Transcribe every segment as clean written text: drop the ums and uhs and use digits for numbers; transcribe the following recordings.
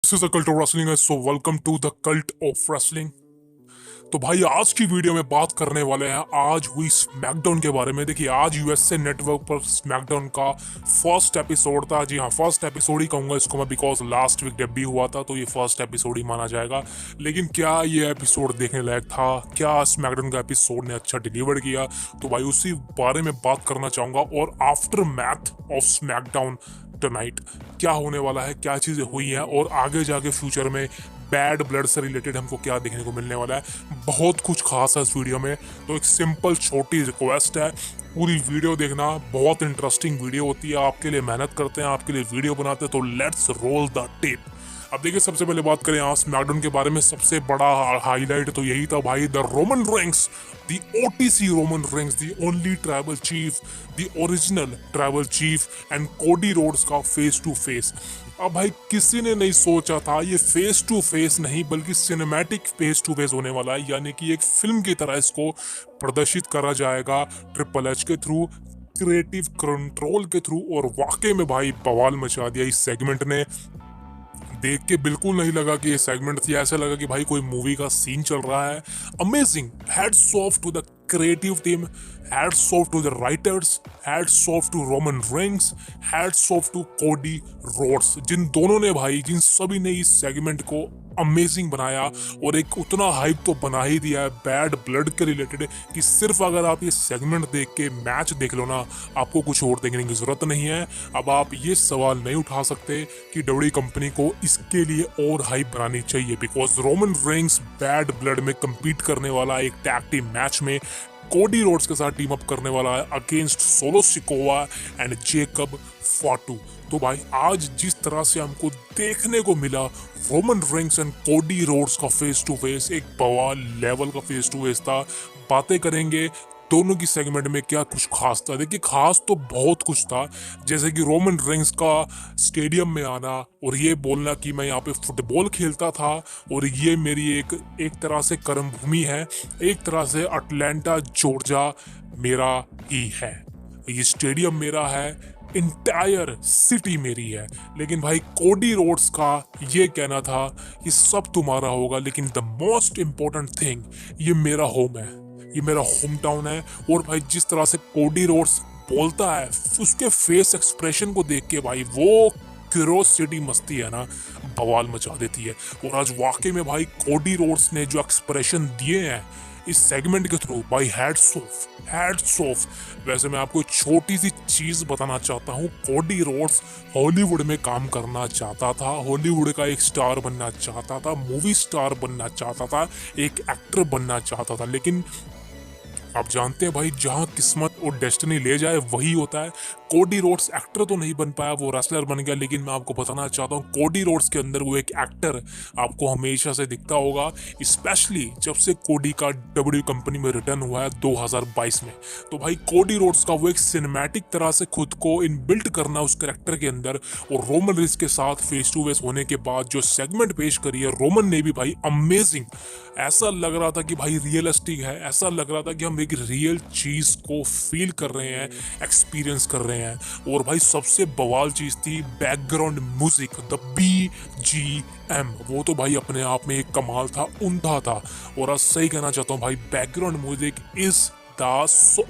This is the cult of wrestling, so welcome to the cult of wrestling. तो भाई आज की video में बात करने वाले हैं आज हुई स्मैकडाउन के बारे में। देखिए आज यूएसए नेटवर्क पर स्मैकडाउन का फर्स्ट एपिसोड था। जी हाँ, फर्स्ट एपिसोड ही कहूंगा इसको मैं, बिकॉज लास्ट वीक डेब्यू हुआ था तो ये फर्स्ट एपिसोड ही माना जाएगा। लेकिन क्या ये एपिसोड देखने लायक था? क्या स्मैकडाउन का एपिसोड ने अच्छा डिलीवर किया? तो भाई उसी बारे में बात करना चाहूंगा। और after math of SmackDown tonight क्या होने वाला है, क्या चीज़ें हुई हैं और आगे जाके फ्यूचर में बैड ब्लड से रिलेटेड हमको क्या देखने को मिलने वाला है, बहुत कुछ खास है इस वीडियो में। तो एक सिंपल छोटी रिक्वेस्ट है, पूरी वीडियो देखना, बहुत इंटरेस्टिंग वीडियो होती है। आपके लिए मेहनत करते हैं, आपके लिए वीडियो बनाते हैं, तो लेट्स रोल द टेप। अब देखिए सबसे पहले बात करें आज स्मैकडाउन के बारे में, सबसे बड़ा हाईलाइट तो यही था भाई, the Roman Reigns, the OTC Roman Reigns, the only tribal chief, the original tribal cheap and Cody Rhodes का फेस टू फेस। अब भाई किसी ने नहीं सोचा था ये फेस टू फेस नहीं बल्कि सिनेमैटिक फेस टू फेस होने वाला है, यानी कि एक फिल्म की तरह इसको प्रदर्शित करा जाएगा ट्रिपल एच के थ्रू, क्रिएटिव कंट्रोल के थ्रू। और वाकई में भाई बवाल मचा दिया इस सेगमेंट ने। देख के बिल्कुल नहीं लगा कि ये सेगमेंट थी, ऐसा लगा कि भाई कोई मूवी का सीन चल रहा है। Amazing, hats off to the creative team, hats off to the writers, hats off to Roman Reigns, hats off to Cody Rhodes, जिन दोनों ने भाई, जिन सभी ने इस सेगमेंट को अमेजिंग बनाया। और एक उतना हाइप तो बना ही दिया है बैड ब्लड के रिलेटेड कि सिर्फ अगर आप ये सेगमेंट देख के मैच देख लो ना, आपको कुछ और देखने की जरूरत नहीं है। अब आप ये सवाल नहीं उठा सकते कि डब्ल्यूडब्ल्यूई कंपनी को इसके लिए और हाइप बनानी चाहिए, because Roman Reigns bad blood में कम्पीट करने वाला एक टैग टीम मैच में कोडी रोड्स के साथ टीम अप करने वाला है against solo Sikoa and Jacob फाटू। तो भाई आज जिस तरह से हमको देखने को मिला Roman Reigns and Cody Rhodes का फेस टू फेस, एक बवाल लेवल का फेस टू फेस था। बातें करेंगे दोनों की सेगमेंट में क्या कुछ खास था। देखिए खास तो बहुत कुछ था, जैसे कि रोमन रेंस का स्टेडियम में आना और ये बोलना कि मैं यहाँ पे फुटबॉल खेलता था और ये मेरी एक तरह से कर्म भूमि है, एक तरह से अटलांटा जॉर्जिया मेरा ही है, ये स्टेडियम मेरा है, इंटायर सिटी मेरी है। लेकिन भाई कोडी रोड्स का ये कहना था कि सब तुम्हारा होगा, लेकिन द मोस्ट इम्पोर्टेंट थिंग, ये मेरा होम है, ये मेरा होम टाउन है। और भाई जिस तरह से कोडी रोड्स बोलता है, उसके फेस एक्सप्रेशन को देख के भाई वो क्यूरोसिटी मस्ती है ना, बवाल मचा देती है। और आज वाकई में भाई कोडी रोड्स ने जो एक्सप्रेशन दिए हैं इस सेगमेंट के थ्रू, भाई हैट्स ऑफ, हैट्स ऑफ। वैसे मैं आपको एक छोटी सी चीज बताना चाहता हूँ, कोडी रोड्स हॉलीवुड में काम करना चाहता था, हॉलीवुड का एक स्टार बनना चाहता था, मूवी स्टार बनना चाहता था, एक एक्टर बनना चाहता था। लेकिन आप जानते हैं भाई, जहां किस्मत और डेस्टिनी ले जाए वही होता है। कोडी रोड्स एक्टर तो नहीं बन पाया, वो रेसलर बन गया। लेकिन मैं आपको बताना चाहता हूँ कोडी रोड्स के अंदर वो एक एक्टर आपको हमेशा से दिखता होगा, स्पेशली जब से कोडी का डब्ल्यू कंपनी में रिटर्न हुआ है 2022 में। तो भाई कोडी रोड्स का वो एक सिनेमैटिक तरह से खुद को इनबिल्ट करना उस कैरेक्टर के अंदर, और रोमन रेंस के साथ फेस टू फेस होने के बाद जो सेगमेंट पेश करी है रोमन ने भी भाई अमेजिंग। ऐसा लग रहा था कि भाई रियलिस्टिक है, ऐसा लग रहा था कि हम एक रियल चीज को फील कर रहे हैं, एक्सपीरियंस कर रहे हैं। और भाई सबसे बवाल चीज थी बैकग्राउंड म्यूजिक, द BGM, वो तो भाई अपने आप में एक कमाल था, उम्दा था। और आज सही कहना चाहता हूँ भाई, background music is the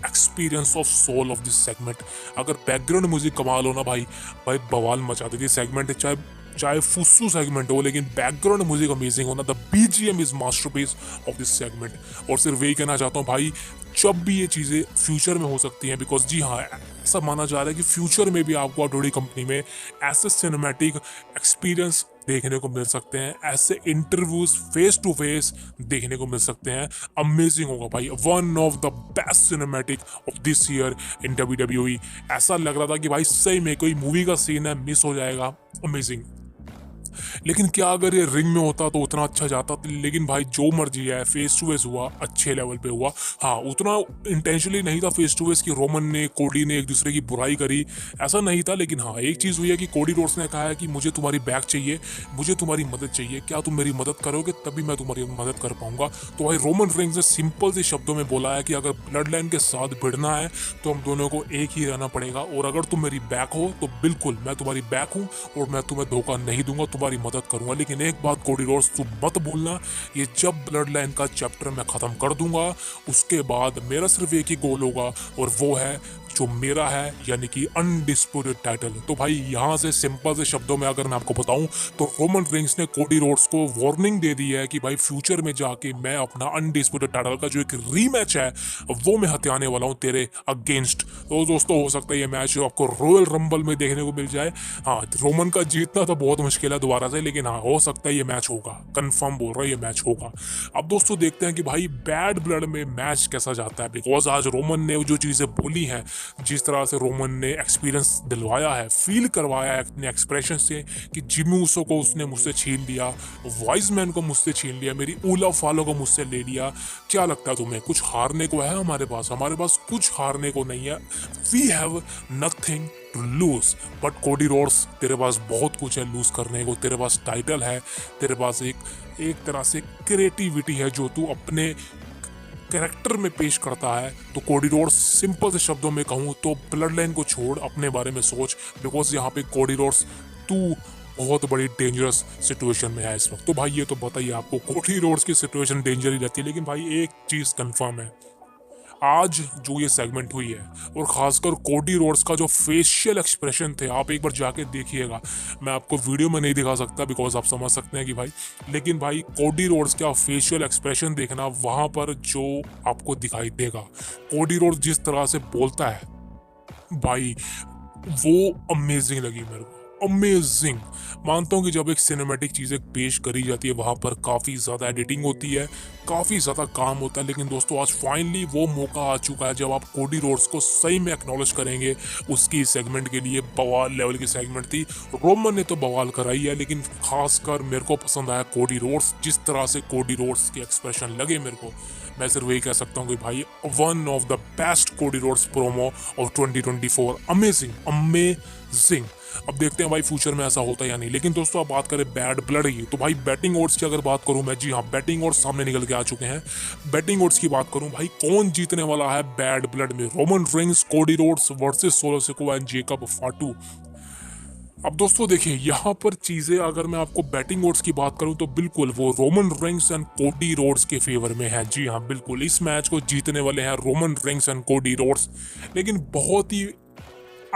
experience of soul of this segment. अगर बैकग्राउंड म्यूजिक कमाल हो ना भाई, भाई बवाल मचा देती सेगमेंट, चाहे फुस्सू सेगमेंट हो, लेकिन बैकग्राउंड म्यूजिक अमेजिंग होना, the BGM is masterpiece of this segment. और सिर्फ वही कहना चाहता हूँ भाई, जब भी ये चीज़ें फ्यूचर में हो सकती हैं, बिकॉज जी हाँ ऐसा माना जा रहा है कि फ्यूचर में भी आपको डब्ल्यूडब्ल्यूई कंपनी में ऐसे सिनेमैटिक एक्सपीरियंस देखने को मिल सकते हैं, ऐसे इंटरव्यूज फेस टू फेस देखने को मिल सकते हैं। अमेजिंग होगा भाई, one of the best cinematic of this year in WWE. ऐसा लग रहा था कि भाई सही में कोई मूवी का सीन है, मिस हो जाएगा। अमेजिंग। लेकिन क्या अगर ये रिंग में होता तो उतना अच्छा जाता। लेकिन भाई जो मर्जी है, फेस टू फेस हुआ, अच्छे लेवल पे हुआ। हाँ उतना इंटेंशनली नहीं था फेस टू फेस कि रोमन ने कोडी ने एक दूसरे की बुराई करी, ऐसा नहीं था। लेकिन हाँ एक चीज़ हुई है कि कोडी रोड्स ने कहा है कि मुझे तुम्हारी बैक चाहिए, मुझे तुम्हारी मदद चाहिए, क्या तुम मेरी मदद करोगे तभी मैं तुम्हारी मदद कर पाऊंगा। तो भाई रोमन रेंस ने सिंपल से शब्दों में बोला है कि अगर ब्लड लाइन के साथ भिड़ना है तो हम दोनों को एक ही रहना पड़ेगा, और अगर तुम मेरी बैक हो तो बिल्कुल मैं तुम्हारी बैक हूँ और मैं तुम्हें धोखा नहीं दूंगा, तुम्हारी मदद करूंगा। लेकिन एक बात कोडी रोड्स तू मत भूलना, ये जब ब्लड लाइन का चैप्टर मैं खत्म कर दूंगा उसके बाद मेरा सिर्फ एक ही गोल होगा, और वो है जो मेरा है, यानी कि अनडिस्प्यूटेड टाइटल। तो भाई यहाँ से सिंपल से शब्दों में अगर मैं आपको बताऊं तो रोमन रेंस ने कोडी रोड्स को वार्निंग दे दी है कि भाई फ्यूचर में जाके मैं अपना अनडिस्प्यूटेड टाइटल का जो एक रीमैच है वो मैं हथियाने वाला हूँ तेरे अगेंस्ट। तो दोस्तों हो सकता है ये मैच आपको रॉयल रंबल में देखने को मिल जाए। हाँ, रोमन का जीतना तो बहुत मुश्किल है दोबारा से, लेकिन हाँ हो सकता है ये मैच होगा, कंफर्म बोल रहा है ये मैच होगा। अब दोस्तों देखते हैं कि भाई बैड ब्लड में मैच कैसा जाता है, बिकॉज आज रोमन ने जो चीजें बोली हैं, जिस तरह से रोमन ने एक्सपीरियंस दिलवाया है, फील करवाया है अपने एक्सप्रेशन से कि जिमी ऊसो को उसने मुझसे छीन लिया, वाइजमैन को मुझसे छीन लिया, मेरी ओला फॉलो को मुझसे ले लिया। क्या लगता है तुम्हें कुछ हारने को है हमारे पास? हमारे पास कुछ हारने को नहीं है। We have nothing to lose. But Cody Rhodes तेरे पास बहुत कुछ है लूज करने को। तेरे पास टाइटल है, तेरे पास एक तरह से क्रिएटिविटी है जो तू अपने कैरेक्टर में पेश करता है। तो कोडी रोड्स सिंपल से शब्दों में कहूँ तो ब्लड लाइन को छोड़, अपने बारे में सोच, बिकॉज यहाँ पे कोडी रोड्स तू बहुत बड़ी डेंजरस सिचुएशन में है इस वक्त। तो भाई ये तो बताइए आपको कोडी रोड्स की सिचुएशन डेंजर ही रहती है, लेकिन भाई एक चीज कंफर्म है, आज जो ये सेगमेंट हुई है और खासकर कोडी रोड्स का जो फेशियल एक्सप्रेशन थे, आप एक बार जाके देखिएगा। मैं आपको वीडियो में नहीं दिखा सकता बिकॉज आप समझ सकते हैं कि भाई, लेकिन भाई कोडी रोड्स का फेशियल एक्सप्रेशन देखना, वहां पर जो आपको दिखाई देगा, कोडी रोड्स जिस तरह से बोलता है भाई, वो अमेजिंग लगी मेरे को, अमेजिंग। मानता हूँ कि जब एक सिनेमैटिक चीज़ें पेश करी जाती है वहाँ पर काफ़ी ज़्यादा एडिटिंग होती है, काफ़ी ज़्यादा काम होता है, लेकिन दोस्तों आज फाइनली वो मौका आ चुका है जब आप कोडी रोड्स को सही में एक्नॉलेज करेंगे। उसकी सेगमेंट के लिए बवाल लेवल की सेगमेंट थी, रोमन ने तो बवाल कराई है, लेकिन खासकर मेरे को पसंद आया कोडी रोड्स, जिस तरह से कोडी रोड्स के एक्सप्रेशन लगे मेरे को। मैं सिर्फ वही कह सकता हूँ कि भाई one of the best Cody Rhodes promo of 2024, amazing amazing. अब देखते हैं भाई फ्यूचर में ऐसा होता है या नहीं। लेकिन दोस्तों आप बात करें बैड ब्लड की, तो भाई बैटिंग ओड्स की अगर बात करूं मैं, जी हाँ बैटिंग ओड्स सामने निकल के आ चुके हैं। बैटिंग ओड्स की बात करूं भाई, कौन जीतने वाला है बैड ब्लड में? Roman Reigns, Cody Rhodes versus solo Sikoa and Jacob फाटू। अब दोस्तों देखिए यहाँ पर चीजें, अगर मैं आपको बैटिंग ओड्स की बात करूं तो बिल्कुल वो Roman Reigns and Cody Rhodes के फेवर में है। जी हाँ बिल्कुल, इस मैच को जीतने वाले हैं Roman Reigns and Cody Rhodes, लेकिन बहुत ही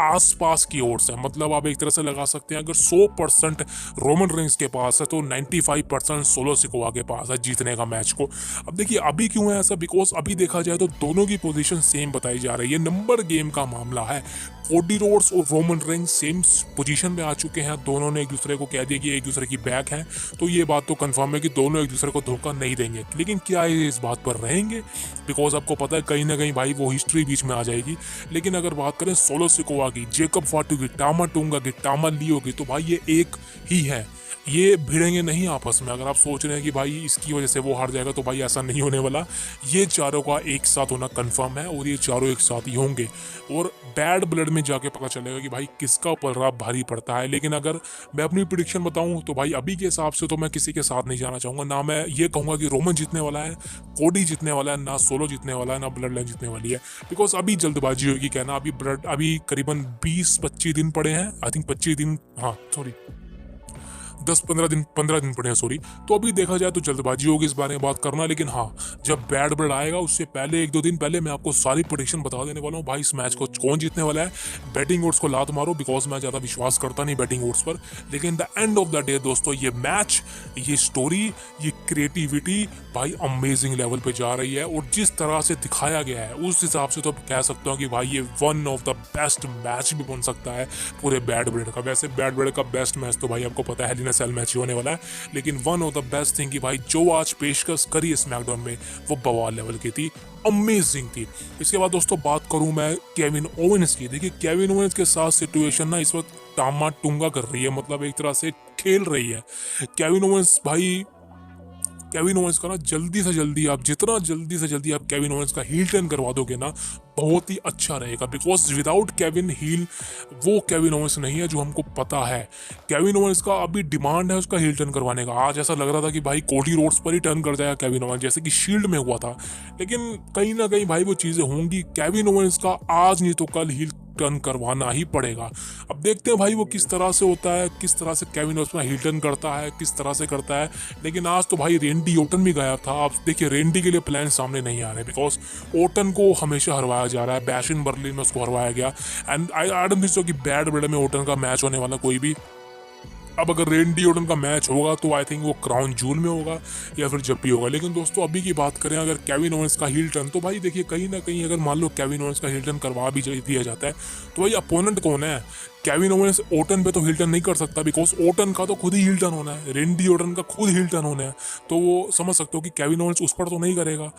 आसपास की ओर से। मतलब आप एक तरह से लगा सकते हैं अगर 100% रोमन रेंस के पास है तो 95% सोलो सिकोआ के पास है जीतने का मैच को। अब देखिए अभी क्यों है ऐसा, बिकॉज अभी देखा जाए तो दोनों की पोजीशन सेम बताई जा रही है, नंबर गेम का मामला है। कोडी रोड्स और रोमन रेंस सेम पोजीशन में आ चुके हैं, दोनों ने एक दूसरे को कह दिया कि एक दूसरे की बैक है, तो ये बात तो कंफर्म है कि दोनों एक दूसरे को धोखा नहीं देंगे। लेकिन क्या ये इस बात पर रहेंगे? बिकॉज आपको पता है कहीं ना कहीं भाई वो हिस्ट्री बीच में आ जाएगी। लेकिन अगर बात करें सोलो सिकोआ की, जेकब फाटू की, टामा टूंगा की, टामा लियो की, तो भाई ये एक ही है, ये भिड़ेंगे नहीं आपस में। अगर आप सोच रहे हैं कि भाई इसकी वजह से वो हार जाएगा, तो भाई ऐसा नहीं होने वाला। ये चारों का एक साथ होना कंफर्म है और ये चारों एक साथ ही होंगे, और बैड ब्लड में जाके पता चलेगा कि भाई किसका पलड़ा भारी पड़ता है। लेकिन अगर मैं अपनी प्रिडिक्शन बताऊं तो भाई अभी के हिसाब से तो मैं किसी के साथ नहीं जाना चाहूंगा। ना मैं ये कहूंगा कि रोमन जीतने वाला है, कोडी जीतने वाला है, ना सोलो जीतने वाला है, ना ब्लड लाइन जीतने वाली है। बिकॉज अभी जल्दबाजी होगी कहना, अभी करीबन 20-25 दिन पड़े हैं, आई थिंक 25 दिन, हाँ सॉरी 10-15 दिन पड़े हैं, सॉरी। तो अभी देखा जाए तो जल्दबाजी होगी इस बारे में बात करना। लेकिन हाँ, जब बैड ब्लड आएगा उससे पहले 1-2 दिन पहले मैं आपको सारी प्रेडिक्शन बता देने वाला हूँ भाई इस मैच को कौन जीतने वाला है। बैटिंग ओड्स को लात मारो, बिकॉज मैं ज़्यादा विश्वास करता नहीं बैटिंग ओड्स पर। लेकिन the end of the day दोस्तों, ये मैच, ये स्टोरी, ये क्रिएटिविटी भाई अमेजिंग लेवल पे जा रही है, और जिस तरह से दिखाया गया है उस हिसाब से तो कह सकता हूँ कि भाई ये one of the best match भी बन सकता है पूरे बैड ब्लड का। वैसे बैड ब्लड का बेस्ट मैच तो भाई आपको पता है हेल इन अ सेल मैच ही होने वाला है, लेकिन one of the best thing कि भाई जो आज पेशकश करी स्मैकडाउन में वो बवाल लेवल की थी, अमेजिंग थी। इसके बाद दोस्तों बात करूं मैं केविन ओवेंस की। देखिए केविन ओवेंस के साथ सिचुएशन ना इस वक्त टामा टूंगा कर रही है, मतलब एक तरह से खेल रही है। केविन ओवेंस का ना जल्दी से जल्दी आप जितना जल्दी से जल्दी आप केविन ओवेंस का हील टर्न करवा दोगे ना, बहुत ही अच्छा रहेगा। बिकॉज विदाउट केविन हील वो केविन ओवेंस नहीं है जो हमको पता है। केविन ओवेंस का अभी डिमांड है उसका हील टर्न करवाने का। आज ऐसा लग रहा था कि भाई कोडी रोड्स पर ही टर्न कर जाएगा केविन ओवेंस, जैसे कि शील्ड में हुआ था। लेकिन कहीं ना कहीं भाई वो चीज़ें होंगी। केविन ओवेंस का आज नहीं तो कल हील टर्न करवाना ही पड़ेगा। अब देखते हैं भाई वो किस तरह से होता है, किस तरह से केविन ओवेंस अपना हील टर्न करता है, किस तरह से करता है। लेकिन आज तो भाई रेंडी ओटन भी गायब था। आप देखिए रेंडी के लिए प्लान सामने नहीं आ रहे, बिकॉज ओटन को हमेशा हरवाया जा रहा है। बैश इन बर्लिन में उसको हरवाया गया, and I don't think so कि बैड ब्लड में ओटन का मैच होने वाला कोई भी। अब अगर रेंडी ओटन का मैच होगा तो आई थिंक वो क्राउन जूल में होगा या फिर जब भी होगा। लेकिन दोस्तों अभी की बात करें अगर केविन ओवेंस का हील टर्न, तो भाई देखिए कहीं ना कहीं अगर मान लो केविन ओवेंस का हील टर्न करवा भी दिया जाता है तो भाई अपोनेंट कौन है? केविन ओवेंस ओटन पे तो हील टर्न नहीं कर सकता, बिकॉज ओटन का तो खुद ही हील टर्न होना है, रेंडी ओटन का खुद हील टर्न होना है। तो वो समझ सकते हो कि केविन ओवेंस उस पर तो नहीं करेगा।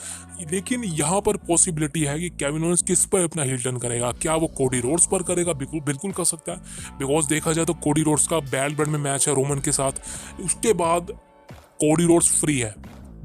लेकिन यहाँ पर पॉसिबिलिटी है कि केविन ओवेंस किस पर अपना हील टर्न करेगा। क्या वो कोडी रोड्स पर करेगा? बिल्कुल बिल्कुल कर सकता है, बिकॉज देखा जाए तो कोडी रोड्स का बैड ब्लड में मैच है रोमन के साथ। उसके बाद कोडी रोड्स फ्री है,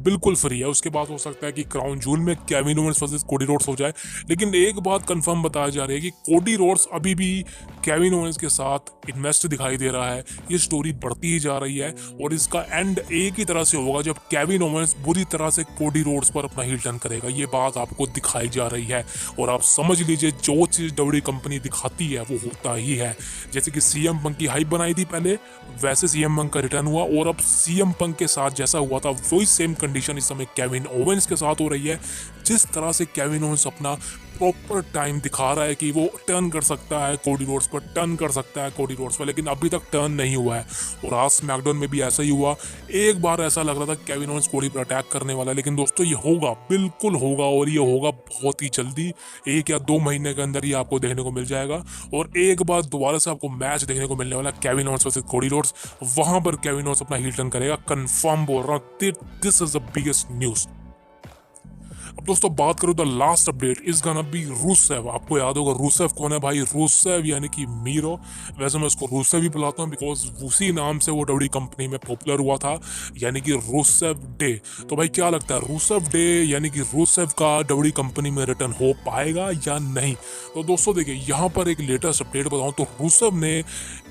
बिल्कुल फ्री है। उसके बाद हो सकता है कि क्राउन जूल में Kevin Owens versus Cody Rhodes हो जाए। लेकिन एक बात कंफर्म बताया जा रही है कि कोडी रोड्स अभी भी केविन ओवेंस के साथ इन्वेस्ट दिखाई दे रहा है। ये स्टोरी बढ़ती ही जा रही है और इसका एंड एक ही तरह से होगा जब केविन ओवेंस बुरी तरह से कोडी रोड्स पर अपना हील टर्न करेगा। ये बात आपको दिखाई जा रही है और आप समझ लीजिए जो चीज़ डब्ल्यूडब्ल्यूई कंपनी दिखाती है वो होता ही है। जैसे कि सीएम पंक की हाइप बनाई थी पहले, वैसे सीएम पंक का रिटर्न हुआ और अब सीएम पंक के साथ जैसा हुआ था वही सेम कंडीशन इस समय केविन ओवेंस के साथ हो रही है। जिस तरह से केविन ओवेंस अपना प्रॉपर टाइम दिखा रहा है कि वो टर्न कर सकता है कोडी रोड्स पर, टर्न कर सकता है कोडी रोड्स पर, लेकिन अभी तक टर्न नहीं हुआ है। और आज स्मैकडाउन में भी ऐसा ही हुआ। एक बार ऐसा लग रहा था केविन ओवेंस कोडी पर अटैक करने वाला, लेकिन दोस्तों ये होगा, बिल्कुल होगा और ये होगा बहुत ही जल्दी। 1 या 2 महीने के अंदर ही आपको देखने को मिल जाएगा और एक बार दोबारा से आपको मैच देखने को मिलने वाला Kevin Owens versus Cody Rhodes. वहां पर केविन ओवेंस अपना हील टर्न करेगा, कंफर्म बोल रहा हूं। This is the biggest news. अब दोस्तों बात करूं the last update is gonna be Rusev. आपको याद होगा रूसेव कौन है भाई? रूसेव यानी कि मीरो। वैसे मैं उसको रूसेव ही बुलाता हूं बिकॉज उसी नाम से वो डब्ल्यूडब्ल्यूई कंपनी में पॉपुलर हुआ था, यानी कि रूसेव डे। तो भाई क्या लगता है रूसेव डे यानी कि रूसेव का डब्ल्यूडब्ल्यूई कंपनी में रिटर्न हो पाएगा या नहीं? तो दोस्तों देखिए यहाँ पर एक लेटेस्ट अपडेट बताऊं तो रूसेव ने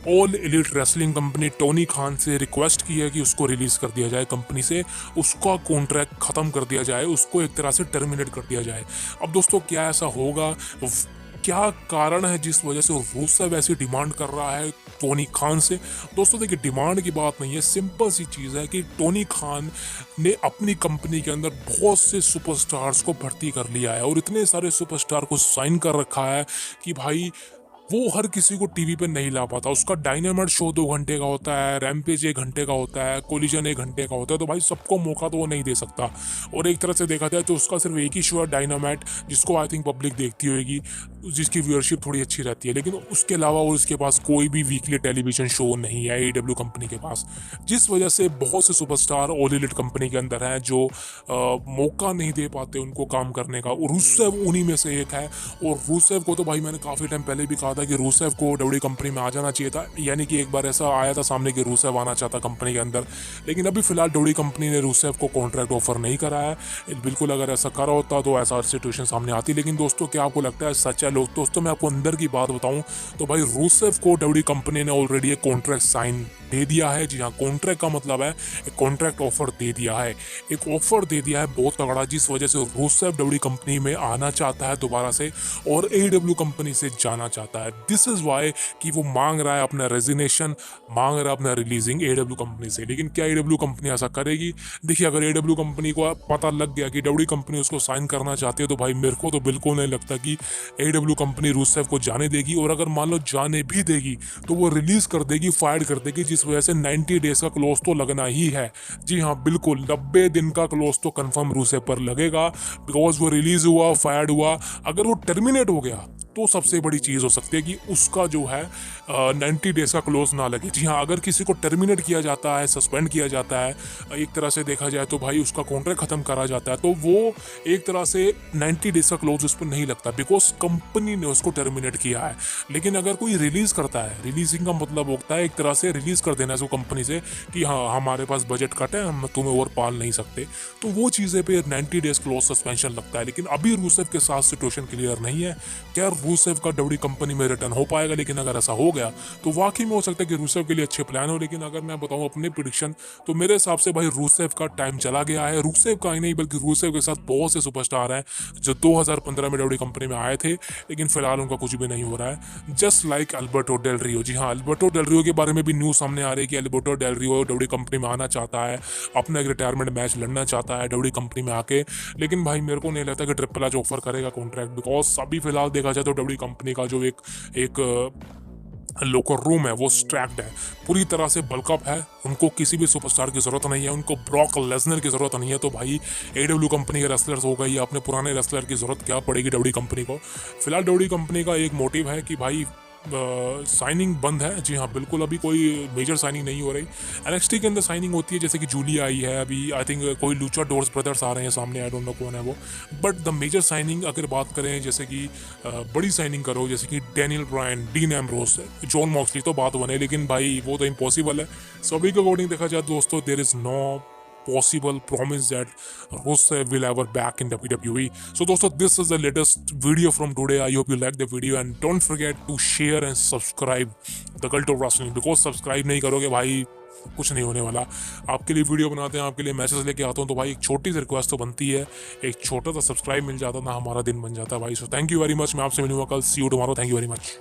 all elite wrestling company Tony Khan से रिक्वेस्ट की है कि उसको रिलीज कर दिया जाए कंपनी से, उसका कॉन्ट्रैक्ट खत्म कर दिया जाए, उसको एक तरह से टर्मिनेट कर दिया जाए। अब दोस्तों क्या ऐसा होगा? क्या कारण है जिस वजह से रूसेव ऐसी डिमांड कर रहा है टोनी खान से? दोस्तों देखिए डिमांड की बात नहीं है, सिंपल सी चीज़ है कि टोनी खान ने अपनी कंपनी के अंदर बहुत से सुपरस्टार्स को भर्ती कर लिया है और इतने सारे सुपरस्टार को साइन कर रखा है कि भाई वो हर किसी को टीवी पे नहीं ला पाता। उसका डायनामाइट शो 2 घंटे का होता है, रैम्पेज 1 घंटे का होता है, कोलिजन 1 घंटे का होता है, तो भाई सबको मौका तो वो नहीं दे सकता। और एक तरह से देखा जाए तो उसका सिर्फ एक ही शो है डायनामाइट, जिसको आई थिंक पब्लिक देखती होगी, जिसकी व्यूअरशिप थोड़ी अच्छी रहती है। लेकिन उसके अलावा और उसके पास कोई भी वीकली टेलीविजन शो नहीं है AEW कंपनी के पास, जिस वजह से बहुत से सुपरस्टार ऑल एलिट कंपनी के अंदर हैं जो मौका नहीं दे पाते उनको काम करने का। और रूसेव उन्हीं में से एक है। और रूसेव को तो भाई मैंने काफ़ी टाइम पहले भी कहा था कि रूसेव को डब्ल्यूडब्ल्यूई कंपनी में आ जाना चाहिए था, यानी कि एक बार ऐसा आया था सामने कि रूसेव आना चाहता कंपनी के अंदर। लेकिन अभी फिलहाल डब्ल्यूडब्ल्यूई कंपनी ने रूसेव को कॉन्ट्रैक्ट ऑफर नहीं करा है। बिल्कुल अगर ऐसा करा होता तो ऐसा सिचुएशन सामने आती। लेकिन दोस्तों क्या आपको लगता है सच है? लोग दोस्तों मैं आपको अंदर की बात बताऊं तो भाई रूसेव को डब्ल्यूडब्ल्यूई कंपनी ने ऑलरेडी एक कॉन्ट्रैक्ट साइन दे दिया है। जी हाँ, कॉन्ट्रैक्ट का मतलब है एक कॉन्ट्रैक्ट ऑफर दे दिया है, एक ऑफर दे दिया है बहुत तगड़ा, जिस वजह से रूसेव डब्ल्यूडब्ल्यूई कंपनी में आना चाहता है दोबारा से और AEW कंपनी से जाना चाहता है। दिस इज वाई कि वो मांग रहा है अपना रेजिग्नेशन, मांग रहा है अपना रिलीजिंग AEW कंपनी से। लेकिन क्या AEW कंपनी ऐसा करेगी? देखिए अगर AEW कंपनी को पता लग गया कि डब्ल्यूडब्ल्यूई कंपनी उसको साइन करना चाहती है तो भाई मेरे को तो बिल्कुल नहीं लगता कि AEW कंपनी रूसेव को जाने देगी। और अगर मान लो जाने भी देगी तो वो रिलीज कर देगी, फायर कर देगी, जिस वजह से 90 डेज का क्लोज तो लगना ही है। जी हाँ बिल्कुल 90 दिन का क्लोज तो कंफर्म रूसेव पर लगेगा, बिकॉज वो रिलीज हुआ, फायर्ड हुआ। अगर वो टर्मिनेट हो गया तो सबसे बड़ी चीज़ हो सकती है कि उसका जो है 90 डेज का क्लोज ना लगे। जी हाँ, अगर किसी को टर्मिनेट किया जाता है, सस्पेंड किया जाता है, एक तरह से देखा जाए तो भाई उसका कॉन्ट्रैक्ट खत्म करा जाता है, तो वो एक तरह से 90 डेज का क्लोज उस पर नहीं लगता, बिकॉज कंपनी ने उसको टर्मिनेट किया है। लेकिन अगर कोई रिलीज करता है, रिलीजिंग का मतलब होता है एक तरह से रिलीज कर देना उसको कंपनी से कि हाँ हमारे पास बजट कट है, हम तुम्हें और पाल नहीं सकते, तो वो चीज़ें पे 90 डेज क्लोज सस्पेंशन लगता है। लेकिन अभी रूसेव के साथ सिचुएशन क्लियर नहीं है। क्या रूसेव का डब्ल्यू कंपनी में रिटर्न हो पाएगा, लेकिन अगर ऐसा हो गया तो वाकई में हो सकता है कि रूसेव के लिए अच्छे प्लान हो। लेकिन अगर मैं बताऊं अपने प्रिडिक्शन, तो मेरे हिसाब से भाई रूसेव का टाइम चला गया है। रूसेव का ही नहीं बल्कि रूसेव के साथ बहुत से सुपरस्टार हैं जो 2015 में डब्ल्यू कंपनी में आए थे, लेकिन फिलहाल उनका कुछ भी नहीं हो रहा है। जस्ट लाइक अल्बर्टो डेल रियो। जी हाँ, अल्बर्टो डेल रियो के बारे में भी न्यूज़ सामने आ रही है कि अल्बर्टो डेल रियो डब्ल्यू कंपनी में आना चाहता है, अपना एक रिटायरमेंट मैच लड़ना चाहता है डब्ल्यू कंपनी में आके। लेकिन भाई मेरे को नहीं लगता कि ट्रिपल एच ऑफर करेगा कॉन्ट्रैक्ट, बिकॉज अभी फिलहाल देखा जाए तो डब्ल्यू कंपनी का जो एक लोकर रूम है वो स्ट्रैक्ड है, पूरी तरह से बल्कअप है। उनको किसी भी सुपरस्टार की ज़रूरत नहीं है, उनको ब्रॉक लेसनर की ज़रूरत नहीं है। तो भाई एडब्ल्यू कंपनी के रेसलर्स हो गई, अपने पुराने रेसलर की ज़रूरत क्या पड़ेगी डब्ल्यू कंपनी को। फिलहाल डब्ल्यू कंपनी का एक मोटिव है कि भाई साइनिंग बंद है। जी हाँ, बिल्कुल अभी कोई मेजर साइनिंग नहीं हो रही। एनएक्सटी के अंदर साइनिंग होती है, जैसे कि जूलिया आई है अभी, आई थिंक कोई लूचा डोर्स ब्रदर्स आ रहे हैं सामने, आई डोंट नो कौन है वो। बट द मेजर साइनिंग अगर बात करें, जैसे कि बड़ी साइनिंग करो, जैसे कि Daniel Bryan, dean Ambrose, John Moxley, तो बात बने, लेकिन भाई वो तो इम्पॉसिबल है। सभी के अकॉर्डिंग देखा जाए दोस्तों, there is no possible promise that Rusev will ever back in WWE. So दोस्तों, this is the latest video from today. I hope you like the video and don't forget to share and subscribe the Cult of Wrestling, because subscribe नहीं करोगे भाई कुछ नहीं होने वाला। आपके लिए वीडियो बनाते हैं, आपके लिए मैसेज लेके आता हूँ, तो भाई एक छोटी सी रिक्वेस्ट तो बनती है, एक छोटा सा सब्सक्राइब मिल जाता ना, हमारा दिन बन जाता है भाई। So thank you very much. मैं आपसे मिलूंगा कल। See you tomorrow. Thank you very much.